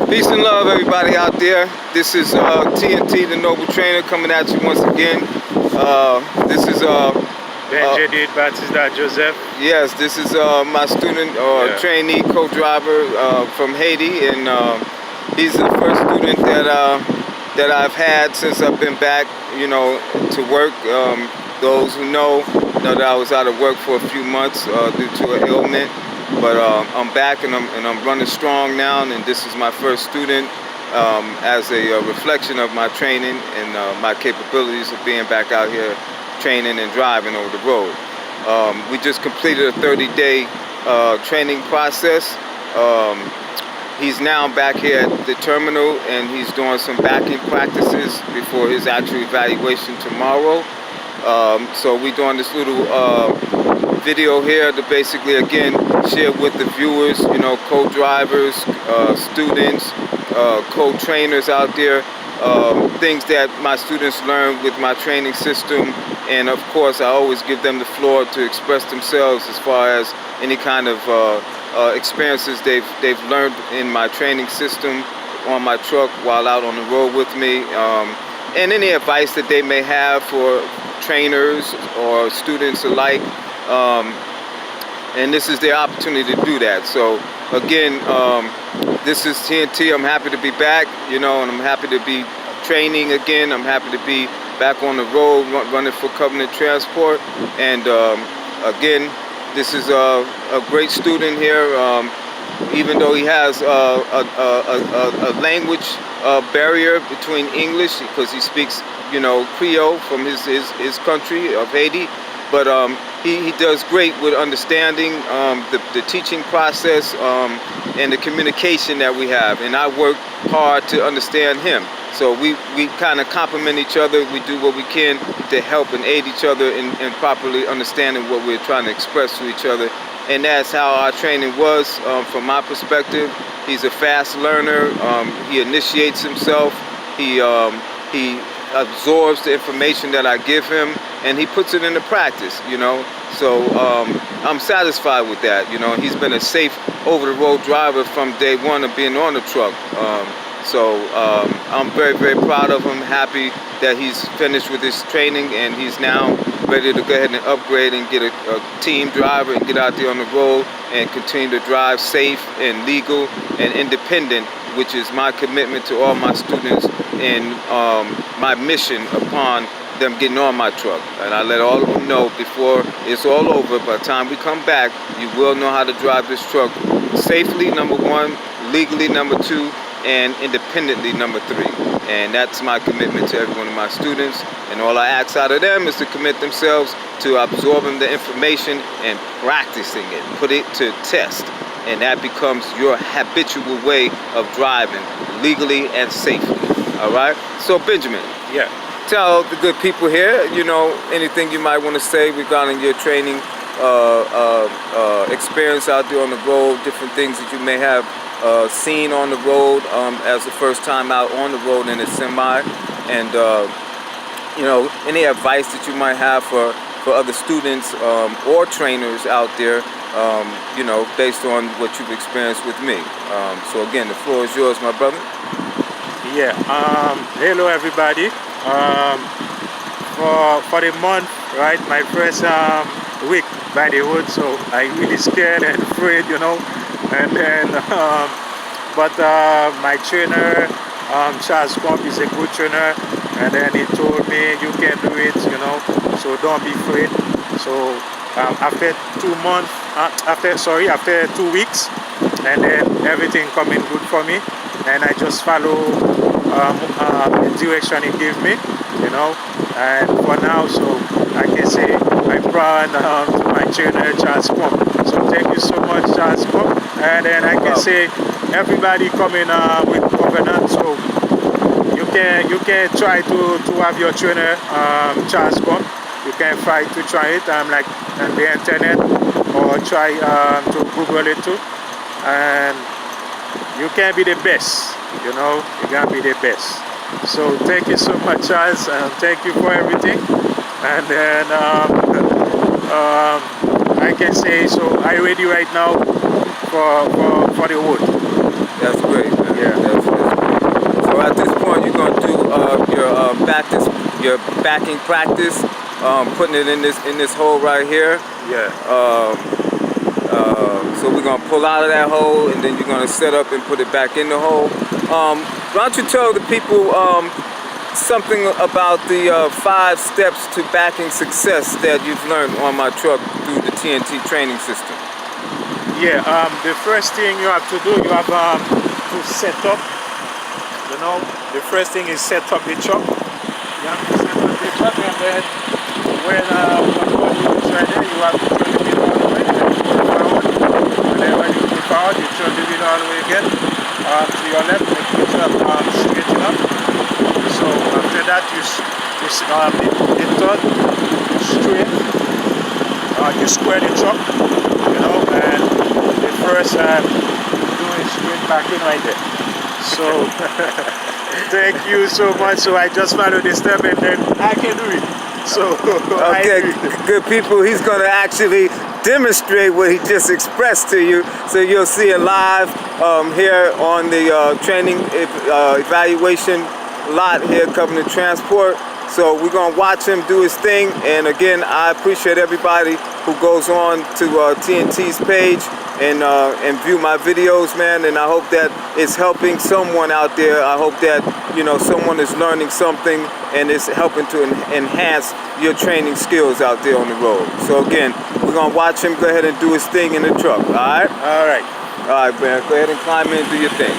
Peace and love, everybody out there. This is T.N.T, the Noble Trainer, coming at you once again. This is Batista Joseph. Yes, this is my student or trainee co-driver from Haiti, and he's the first student that I've had since I've been back, to work. Those who know that I was out of work for a few months due to an ailment. But I'm back and I'm running strong now, and this is my first student as a reflection of my training and my capabilities of being back out here training and driving over the road. We just completed a 30-day training process. He's now back here at the terminal, and he's doing some backing practices before his actual evaluation tomorrow. So we're doing this little video here to basically, again, share with the viewers, co-drivers, students, co-trainers out there, things that my students learn with my training system. And of course, I always give them the floor to express themselves as far as any kind of experiences they've learned in my training system on my truck while out on the road with me, and any advice that they may have for trainers or students alike. And this is their opportunity to do that. So again, this is T.N.T. I'm happy to be back, and I'm happy to be training again. I'm happy to be back on the road running for Covenant Transport. And again, this is a great student here, even though he has a language barrier between English, because he speaks Creole from his country of Haiti. But he does great with understanding the teaching process and the communication that we have. And I work hard to understand him. So we kind of complement each other. We do what we can to help and aid each other in properly understanding what we're trying to express to each other. And that's how our training was from my perspective. He's a fast learner. He initiates himself. He absorbs the information that I give him, and he puts it into practice, So I'm satisfied with that, He's been a safe over-the-road driver from day one of being on the truck. So I'm very, very proud of him, happy that he's finished with his training, and he's now ready to go ahead and upgrade and get a team driver and get out there on the road and continue to drive safe and legal and independent, which is my commitment to all my students and my mission upon them getting on my truck. And I let all of them know before it's all over, by the time we come back, you will know how to drive this truck safely, number one, legally, number two, and independently, number three. And that's my commitment to every one of my students. And all I ask out of them is to commit themselves to absorbing the information and practicing it, put it to test. And that becomes your habitual way of driving legally and safely. All right? So Benjamin, tell the good people here, anything you might want to say regarding your training experience out there on the road, different things that you may have seen on the road as the first time out on the road in a semi, and any advice that you might have for other students or trainers out there, based on what you've experienced with me. So again, the floor is yours, my brother. Hello everybody. For the month, right, my first week by the road, so I really scared and afraid, and then but my trainer, Charles Comp, is a good trainer, and then he told me you can do it, so don't be afraid. So after 2 months, after 2 weeks, and then everything coming good for me, and I just follow the direction he gave me, and for now, so I can say I'm proud to my trainer, Charles Comp. So thank you so much, Charles Comp. And then I can say everybody coming with Covenant, so you can try to have your trainer, Charles Comp. You can try it like on the internet, or try to Google it too, and you can be the best, you can be the best. So thank you so much, Charles, and thank you for everything. And then I can say, so I'm ready right now for the road. That's great, man. Yeah. That's your backing practice, putting it in this hole right here. Yeah. So we're gonna pull out of that hole, and then you're gonna set up and put it back in the hole. Why don't you tell the people something about the 5 steps to backing success that you've learned on my truck through the T.N.T. training system? Yeah. The first thing you have to do, you have to set up. You know, the first thing is set up the truck. You have to set up the truck, and then when you try there, you have to turn the wheel all the way, then you pull forward. And then when you pull forward, you turn the wheel all the way again to your left, make yourself straighten up. So after that, you the third straight. You square the truck, you know, and the first do it straight back in right there. So thank you so much. So I just follow the step, and then I can do it. So okay, good people, he's going to actually demonstrate what he just expressed to you. So you'll see it live here on the training evaluation lot here covering the transport. So we're going to watch him do his thing. And again, I appreciate everybody who goes on to T.N.T's page and view my videos, man. And I hope that it's helping someone out there. I hope that, you know, someone is learning something and it's helping to enhance your training skills out there on the road. So again, we're going to watch him go ahead and do his thing in the truck, all right? All right. All right, man. Go ahead and climb in and do your thing.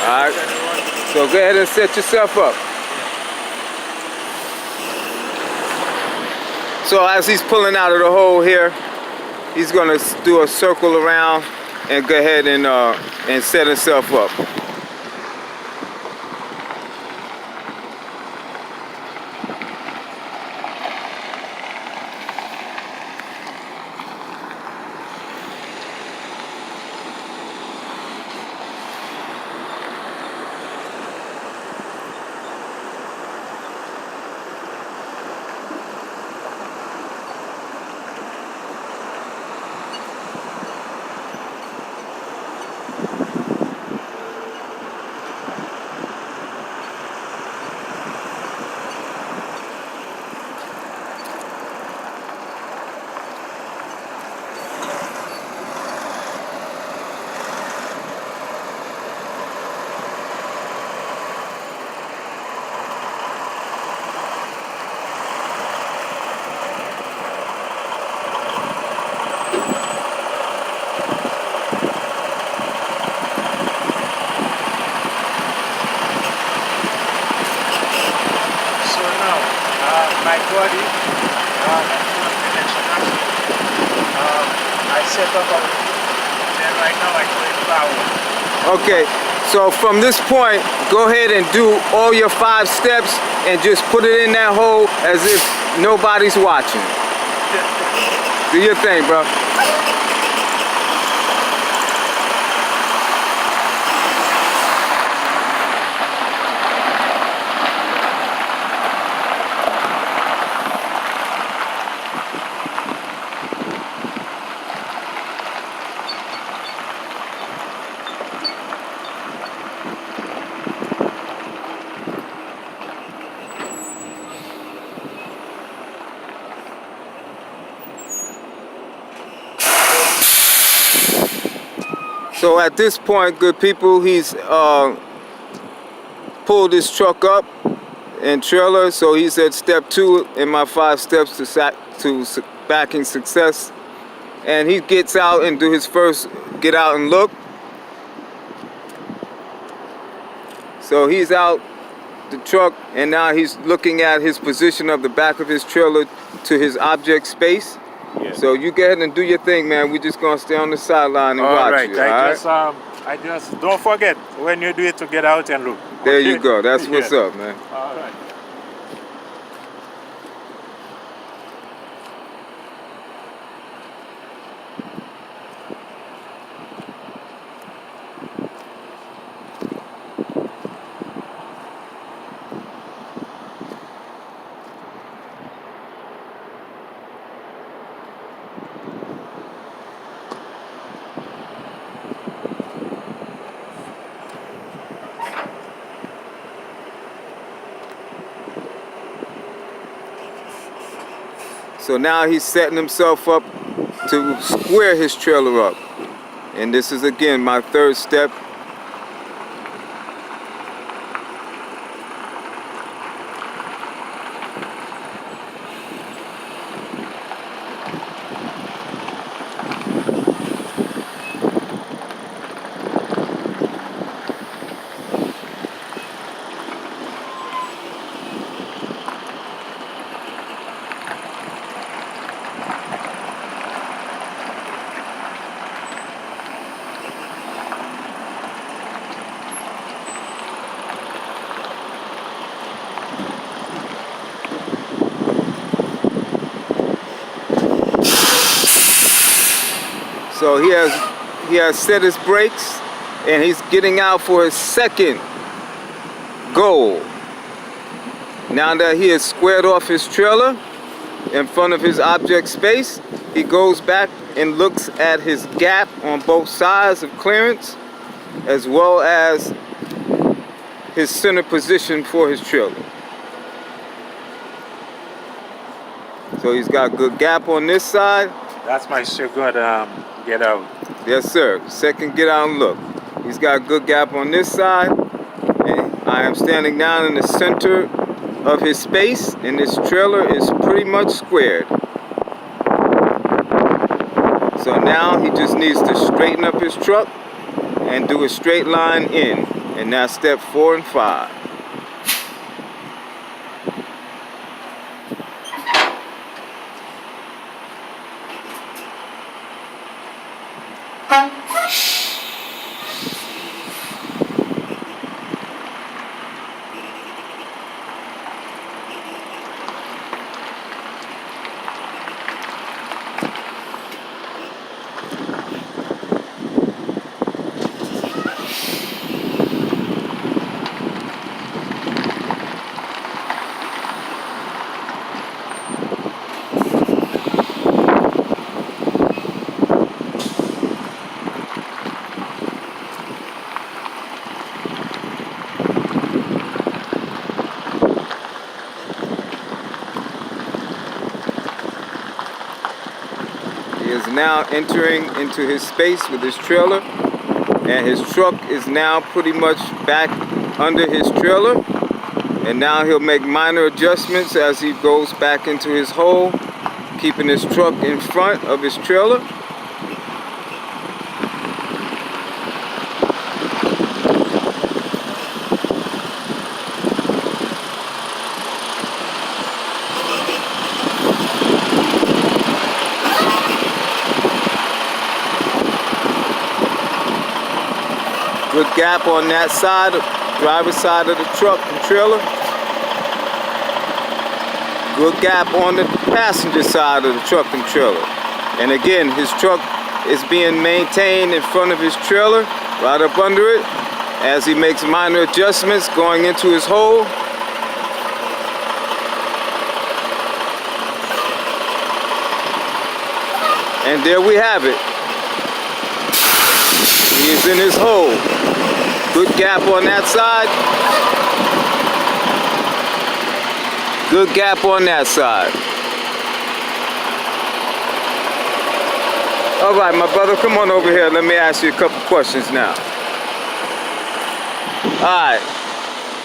All right, so go ahead and set yourself up. So as he's pulling out of the hole here, he's gonna do a circle around and go ahead and set himself up. My body, I set up a and right now I go in power. Okay, so from this point, go ahead and do all your 5 steps and just put it in that hole as if nobody's watching. Do your thing, bro. So at this point, good people, he's pulled his truck up and trailer. So he's at step 2 in my 5 steps to backing success. And he gets out and do his first get out and look. So he's out the truck and now he's looking at his position of the back of his trailer to his object space. Yes. So you go ahead and do your thing, man. We're just gonna stay on the sideline and All watch right. you. All right. I just don't forget when you do it to get out and look. There Okay? you go. That's what's Yes. up, man. All right. So now he's setting himself up to square his trailer up. And this is again my third step. So he has set his brakes and he's getting out for his second goal. Now that he has squared off his trailer in front of his object space, he goes back and looks at his gap on both sides of clearance as well as his center position for his trailer. So he's got good gap on this side. That's my second get out. Yes, sir. Second, get out and look. He's got a good gap on this side. And I am standing down in the center of his space, and this trailer is pretty much squared. So now he just needs to straighten up his truck and do a straight line in. And that's step 4 and 5. He is now entering into his space with his trailer, and his truck is now pretty much back under his trailer. And now he'll make minor adjustments as he goes back into his hole, keeping his truck in front of his trailer. Good gap on that side, driver's side of the truck and trailer. Good gap on the passenger side of the truck and trailer. And again, his truck is being maintained in front of his trailer, right up under it, as he makes minor adjustments going into his hole. And there we have it. He is in his hole. Good gap on that side. Good gap on that side. All right, my brother, come on over here. Let me ask you a couple questions now. All right.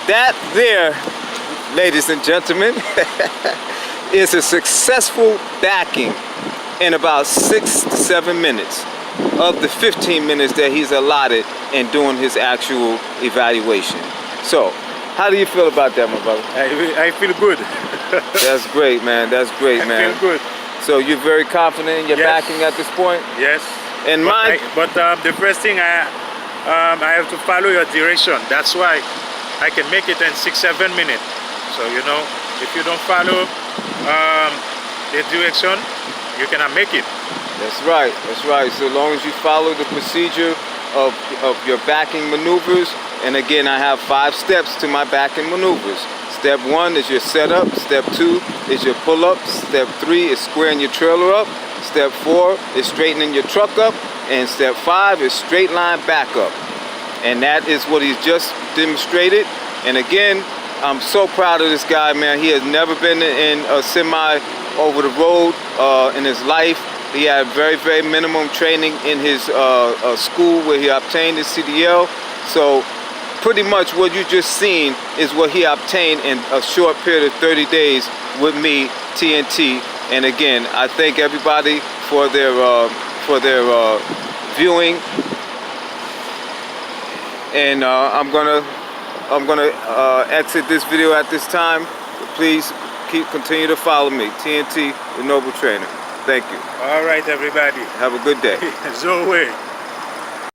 That there, ladies and gentlemen, is a successful backing in about 6 to 7 minutes of the 15 minutes that he's allotted in doing his actual evaluation. So, how do you feel about that, my brother? I feel good. That's great, man. That's great, man. I feel good. So you're very confident in your Yes. backing at this point? Yes. And mine, But the first thing I have to follow your direction. That's why I can make it in 6-7 minutes. So you know, if you don't follow the direction, you cannot make it. that's right, that's right. So long as you follow the procedure of your backing maneuvers, and again, I have 5 steps to my backing maneuvers. Step 1 is your setup. Step 2 is your pull-up. Step 3 is squaring your trailer up. Step 4 is straightening your truck up. And step 5 is straight line backup. And that is what he's just demonstrated. And again, I'm so proud of this guy, man. He has never been in a semi over the road in his life. He had very, very minimum training in his school where he obtained his CDL. So pretty much what you just seen is what he obtained in a short period of 30 days with me, T.N.T. And again, I thank everybody for their viewing. And I'm gonna exit this video at this time. Please continue to follow me, T.N.T. the Noble Trainer. Thank you. All right, everybody. Have a good day. Zoe.